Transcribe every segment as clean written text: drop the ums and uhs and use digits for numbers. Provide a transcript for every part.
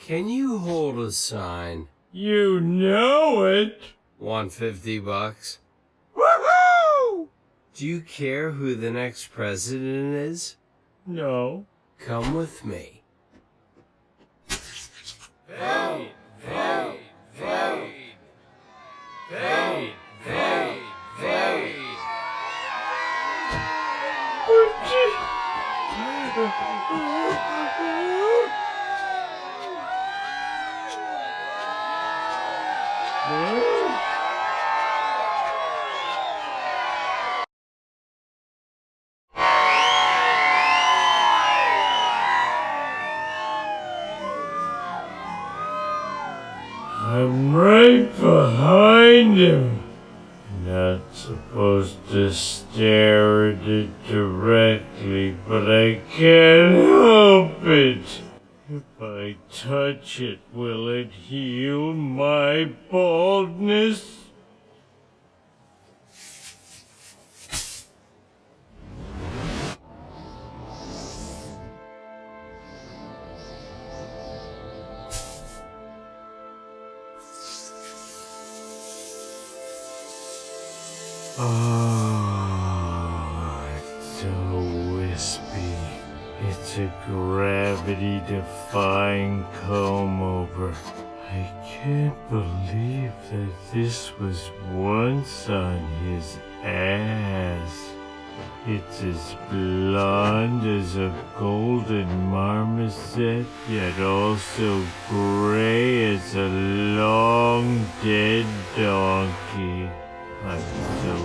Can you hold a sign? You know it. Want $50? Woohoo! Do you care who the next president is? No. Come with me. Fade, fade, fade. Fade, fade, fade. I'm right behind him. Not supposed to stare at it directly, but I can't help it. If I touch it, will it heal my baldness? Oh, it's so wispy. It's a gravity-defying comb-over. I can't believe that this was once on his ass. It's as blonde as a golden marmoset, yet also gray as a long dead donkey. I'm so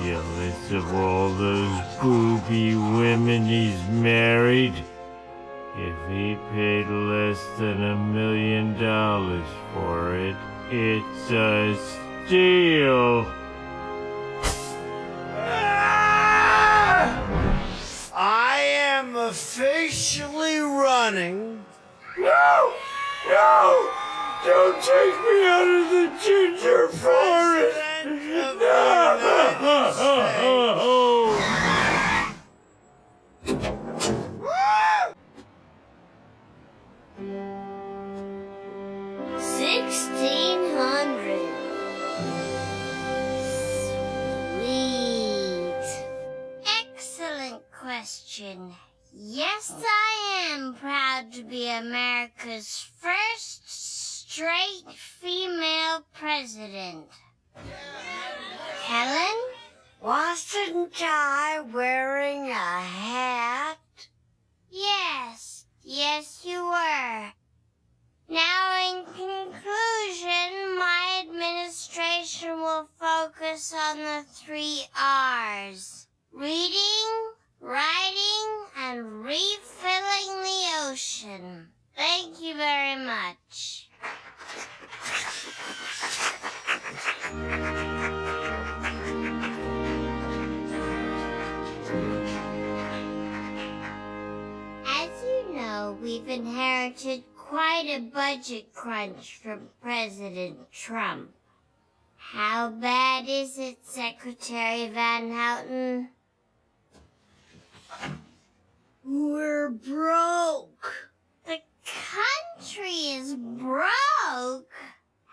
jealous of all those booby women he's married. If he paid less than $1 million for it, it's a steal. I am officially running. No! No! Don't take me out of the ginger forest! President of the United States. 1600. Sweet. Excellent question. Yes, I am proud to be America's first straight female president. Helen? Wasn't I wearing a hat? Yes, you were. Now, in conclusion, my administration will focus on the 3 R's. Reading, writing, and refilling the ocean. Thank you very much. As you know, we've inherited quite a budget crunch from President Trump. How bad is it, Secretary Van Houten? We're broke. The country is broke?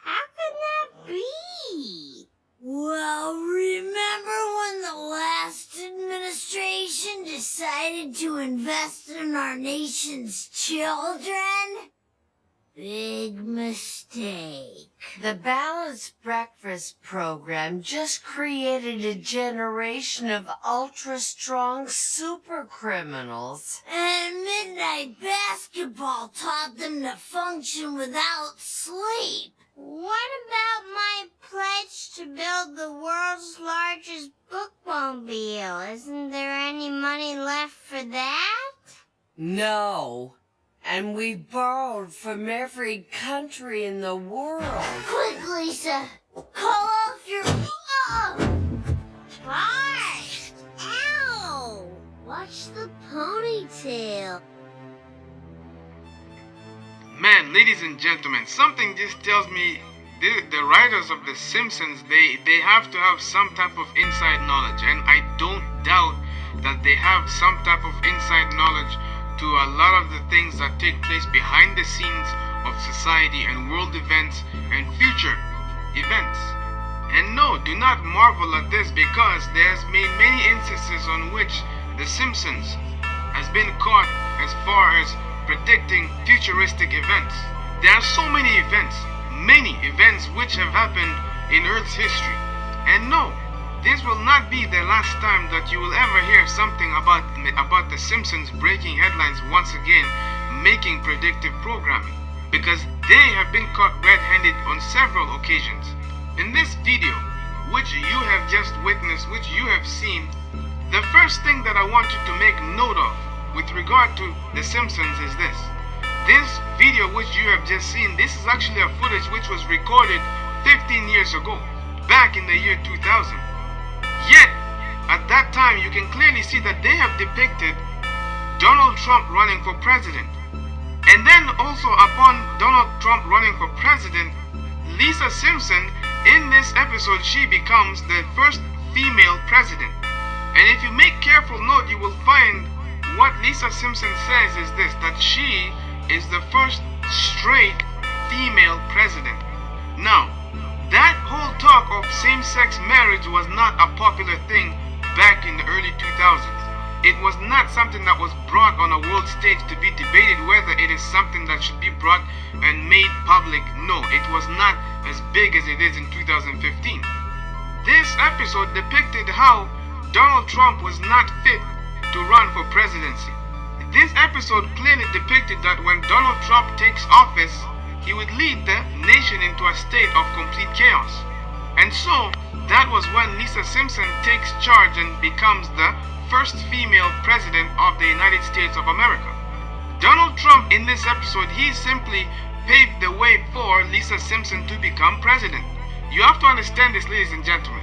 How can that be? Well, remember when the last administration decided to invest in our nation's children? Big mistake. The Balanced Breakfast program just created a generation of ultra-strong super criminals. And midnight basketball taught them to function without sleep. What about my pledge to build the world's largest bookmobile? Isn't there any money left for that? No. And we borrowed from every country in the world. Quick, Lisa! Call off your... Bart! Ow! Watch the ponytail. Man, ladies and gentlemen, something just tells me the writers of The Simpsons, they have to have some type of inside knowledge, and I don't doubt that they have some type of inside knowledge to a lot of the things that take place behind the scenes of society and world events and future events. And no, do not marvel at this, because there's been many instances on which The Simpsons has been caught as far as predicting futuristic events. There are so many events which have happened in Earth's history. And no, this will not be the last time that you will ever hear something about The Simpsons breaking headlines once again, making predictive programming, because they have been caught red-handed on several occasions. In this video, which you have just witnessed, which you have seen, the first thing that I want you to make note of with regard to The Simpsons is this. This video which you have just seen, this is actually a footage which was recorded 15 years ago, back in the year 2000. Yet, at that time, you can clearly see that they have depicted Donald Trump running for president. And then also upon Donald Trump running for president, Lisa Simpson, in this episode, she becomes the first female president. And if you make careful note, you will find what Lisa Simpson says is this, that she is the first straight female president. Now, that whole talk of same-sex marriage was not a popular thing back in the early 2000s. It was not something that was brought on a world stage to be debated whether it is something that should be brought and made public. No, it was not as big as it is in 2015. This episode depicted how Donald Trump was not fit to run for presidency. This episode clearly depicted that when Donald Trump takes office, he would lead the nation into a state of complete chaos. And so, that was when Lisa Simpson takes charge and becomes the first female president of the United States of America. Donald Trump, in this episode, he simply paved the way for Lisa Simpson to become president. You have to understand this, ladies and gentlemen.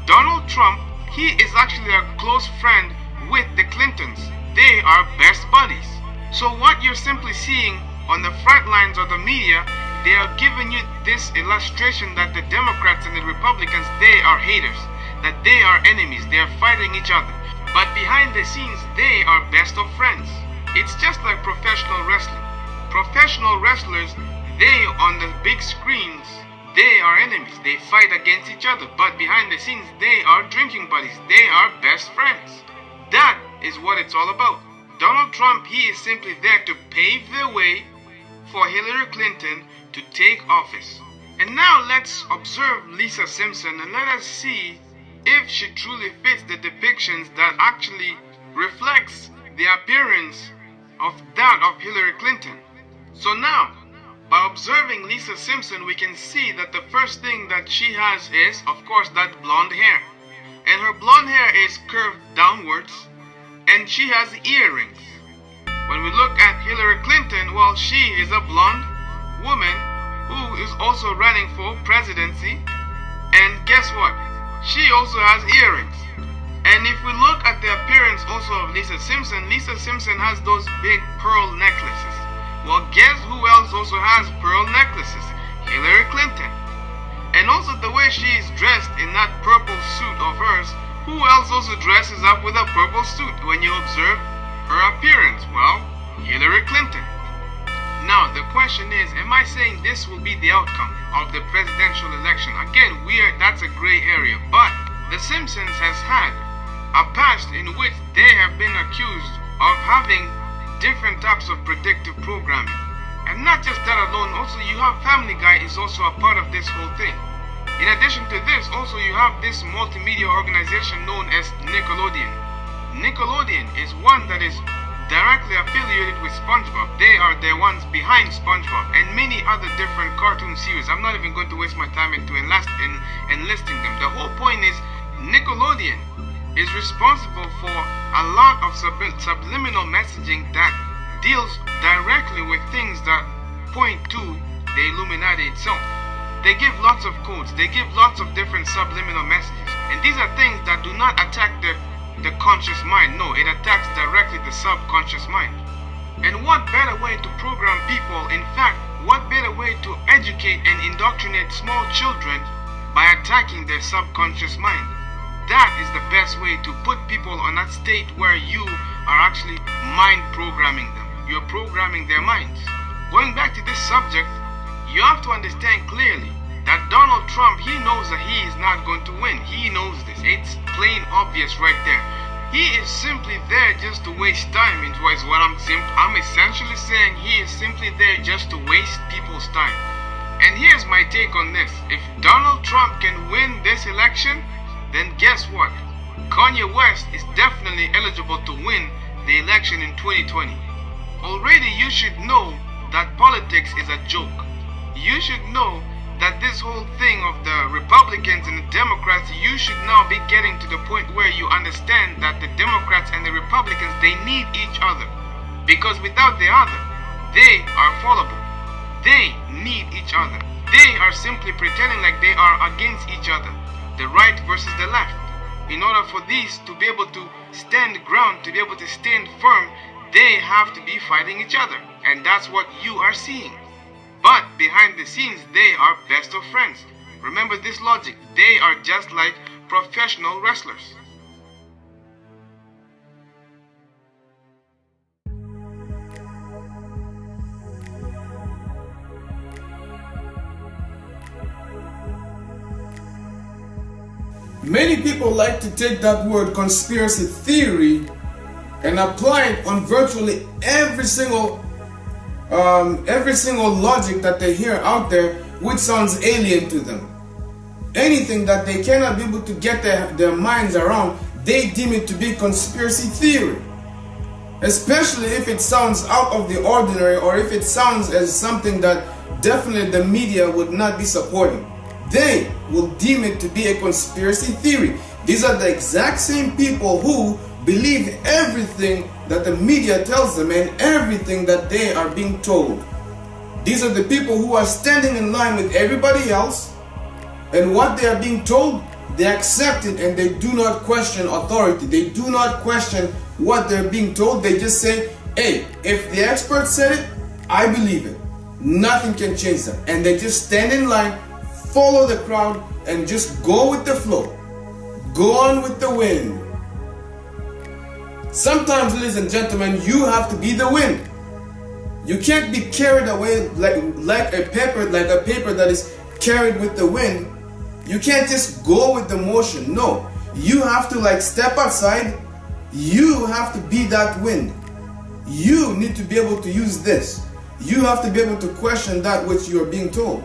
Donald Trump, he is actually a close friend with the Clintons. They are best buddies. So what you're simply seeing on the front lines of the media, they are giving you this illustration that the Democrats and the Republicans, they are haters, that they are enemies, they are fighting each other. But behind the scenes, they are best of friends. It's just like professional wrestling. Professional wrestlers, they on the big screens, they are enemies, they fight against each other. But behind the scenes, they are drinking buddies, they are best friends. That is what it's all about. Donald Trump, he is simply there to pave the way for Hillary Clinton to take office. And now let's observe Lisa Simpson and let us see if she truly fits the depictions that actually reflects the appearance of that of Hillary Clinton. So now, by observing Lisa Simpson, we can see that the first thing that she has is, of course, that blonde hair. And her blonde hair is curved downwards, and she has earrings. When we look at Hillary Clinton, well, she is a blonde woman who is also running for presidency. And guess what? She also has earrings. And if we look at the appearance also of Lisa Simpson has those big pearl necklaces. Well, guess who else also has pearl necklaces? Hillary Clinton. And also the way she is dressed in that purple suit of hers, who else also dresses up with a purple suit when you observe her appearance? Well, Hillary Clinton. Now, the question is, am I saying this will be the outcome of the presidential election? Again, that's a gray area, but The Simpsons has had a past in which they have been accused of having different types of predictive programming. And not just that alone, also you have Family Guy is also a part of this whole thing. In addition to this, also you have this multimedia organization known as Nickelodeon. Nickelodeon is one that is directly affiliated with SpongeBob. They are the ones behind SpongeBob and many other different cartoon series. I'm not even going to waste my time into enlisting them. The whole point is Nickelodeon is responsible for a lot of subliminal messaging that deals directly with things that point to the Illuminati itself. They give lots of codes, they give lots of different subliminal messages. And these are things that do not attack the conscious mind. No, it attacks directly the subconscious mind. And what better way to program people? In fact, what better way to educate and indoctrinate small children by attacking their subconscious mind? That is the best way to put people on that state where you are actually mind programming them. You're programming their minds. Going back to this subject, you have to understand clearly that Donald Trump, he knows that he is not going to win. He knows this. It's plain obvious right there. He is simply there just to waste time. Is what I'm essentially saying. He is simply there just to waste people's time. And here's my take on this. If Donald Trump can win this election, then guess what? Kanye West is definitely eligible to win the election in 2020. Already you should know that politics is a joke. You should know that this whole thing of the Republicans and the Democrats, you should now be getting to the point where you understand that the Democrats and the Republicans, they need each other. Because without the other, they are fallible. They need each other. They are simply pretending like they are against each other, the right versus the left. In order for these to be able to stand ground, to be able to stand firm, they have to be fighting each other. And that's what you are seeing. But behind the scenes, they are best of friends. Remember this logic. They are just like professional wrestlers. Many people like to take that word conspiracy theory and apply it on virtually every single logic that they hear out there, which sounds alien to them. Anything that they cannot be able to get their minds around, they deem it to be conspiracy theory. Especially if it sounds out of the ordinary, or if it sounds as something that definitely the media would not be supporting. They will deem it to be a conspiracy theory. These are the exact same people who believe everything that the media tells them and everything that they are being told. These are the people who are standing in line with everybody else, and what they are being told, they accept it and they do not question authority. They do not question what they're being told. They just say, hey, if the expert said it, I believe it. Nothing can change that. And they just stand in line, follow the crowd, and just go with the flow. Go on with the wind. Sometimes, ladies and gentlemen, you have to be the wind. You can't be carried away like a paper that is carried with the wind. You can't just go with the motion. No, you have to step outside. You have to be that wind. You need to be able to use this. You have to be able to question that which you are being told.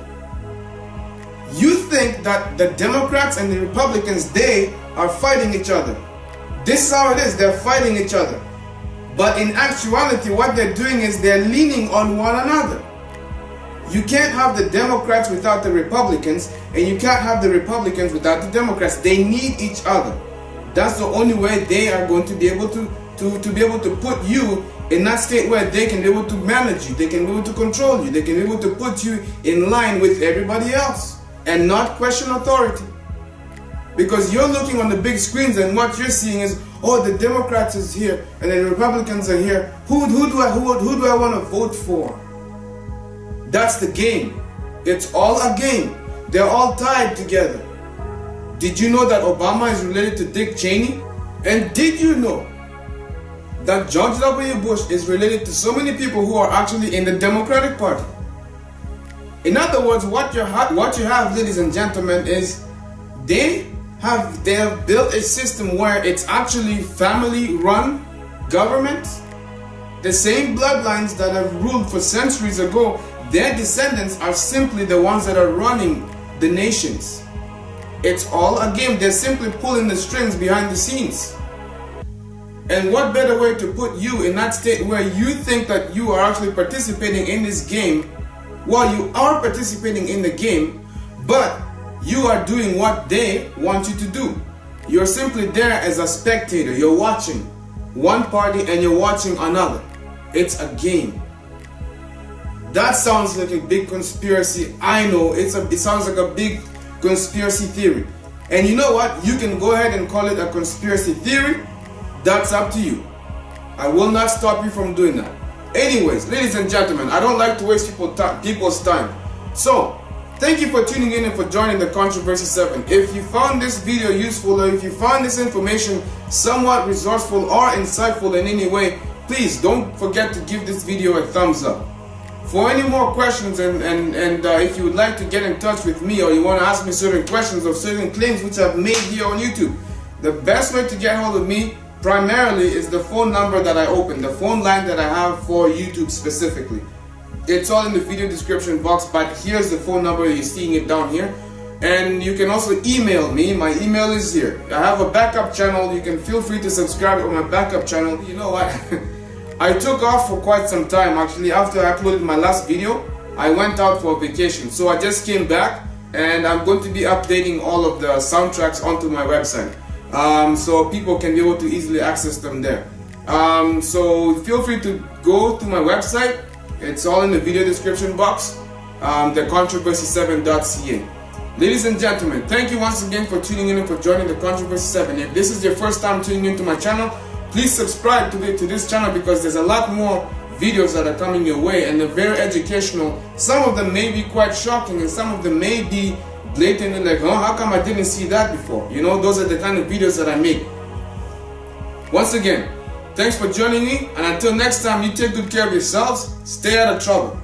You think that the Democrats and the Republicans, they are fighting each other. This is how it is. They're fighting each other. But in actuality, what they're doing is they're leaning on one another. You can't have the Democrats without the Republicans, and you can't have the Republicans without the Democrats. They need each other. That's the only way they are going to be able to be able to put you in that state where they can be able to manage you, they can be able to control you, they can be able to put you in line with everybody else and not question authority. Because you're looking on the big screens and what you're seeing is, oh, the Democrats is here and the Republicans are here. Who do I want to vote for? That's the game. It's all a game. They're all tied together. Did you know that Obama is related to Dick Cheney? And did you know that George W. Bush is related to so many people who are actually in the Democratic Party? In other words, what you have, ladies and gentlemen, is they have built a system where it's actually family-run government. The same bloodlines that have ruled for centuries ago, their descendants are simply the ones that are running the nations. It's all a game. They're simply pulling the strings behind the scenes. And what better way to put you in that state where you think that you are actually participating in this game? Well, you are participating in the game, but you are doing what they want you to do. You're simply there as a spectator. You're watching one party and you're watching another. It's a game. That sounds like a big conspiracy. I know, it sounds like a big conspiracy theory. And you know what? You can go ahead and call it a conspiracy theory. That's up to you. I will not stop you from doing that. Anyways, ladies and gentlemen, I don't like to waste people's time. So, Thank you for tuning in and for joining the Controversy 7. If you found this video useful, or if you found this information somewhat resourceful or insightful in any way, please don't forget to give this video a thumbs up. For any more questions and if you would like to get in touch with me, or you want to ask me certain questions or certain claims which I've made here on YouTube, the best way to get hold of me primarily is the phone number that I opened, the phone line that I have for YouTube specifically. It's all in the video description box, but here's the phone number, you're seeing it down here. And you can also email me. My email is here. I have a backup channel. You can feel free to subscribe on my backup channel. You know what? I took off for quite some time actually. After I uploaded my last video, I went out for a vacation. So I just came back and I'm going to be updating all of the soundtracks onto my website. So people can be able to easily access them there. So feel free to go to my website. It's all in the video description box, thecontroversy7.ca. Ladies and gentlemen, thank you once again for tuning in and for joining the Controversy 7. If this is your first time tuning into my channel, please subscribe to this channel, because there's a lot more videos that are coming your way and they're very educational. Some of them may be quite shocking and some of them may be blatantly like, oh, how come I didn't see that before? You know, those are the kind of videos that I make. Once again, thanks for joining me, and until next time, you take good care of yourselves, stay out of trouble.